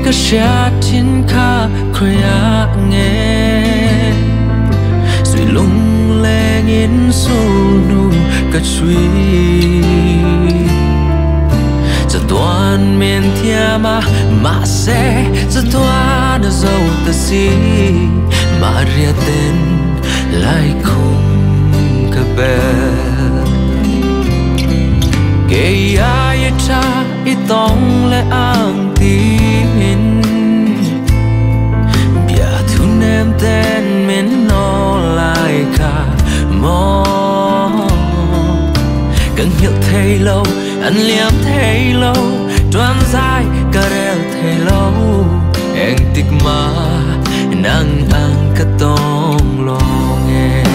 ก็เสียทิ้นข้าคอยเงสวยลงแลงอินสูนูก็ช่วยจะตัวเมียนเทียมาเสจะตัวน่ะเจ้าตะสีมาเรียเต้นไล่คุมกะเบเกยายชาอีตองและอ่างตีหินเบียทุนแนมเต้นเม็นนอลายคามอกังหิลเทโลอันเลียมเทโลจวนใจก็เร็วเทโลเองติกมานั่งอังก็ต้องลองเอง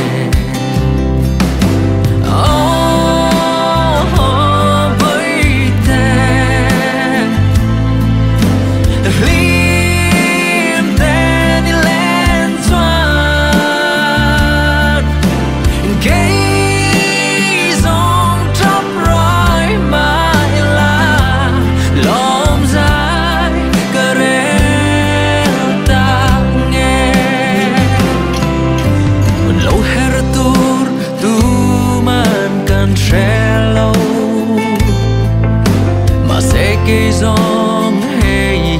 dòng hay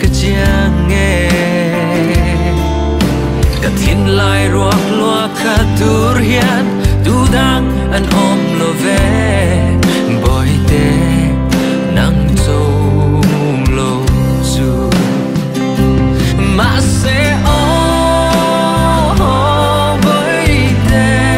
cái chiang nghe cả thiên lai ruột loa khát tur hiền tu đang ăn ôm lo về bồi tê nắng trâu lo du mà sẽ với tê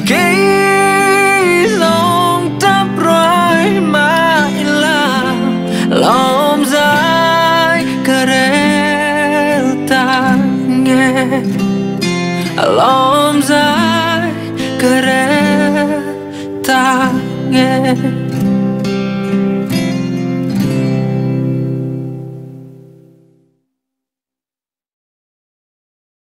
cái lòng tấp rối mà là lòng dài cả đêm ta nghe lòng dài cả đêm ta nghe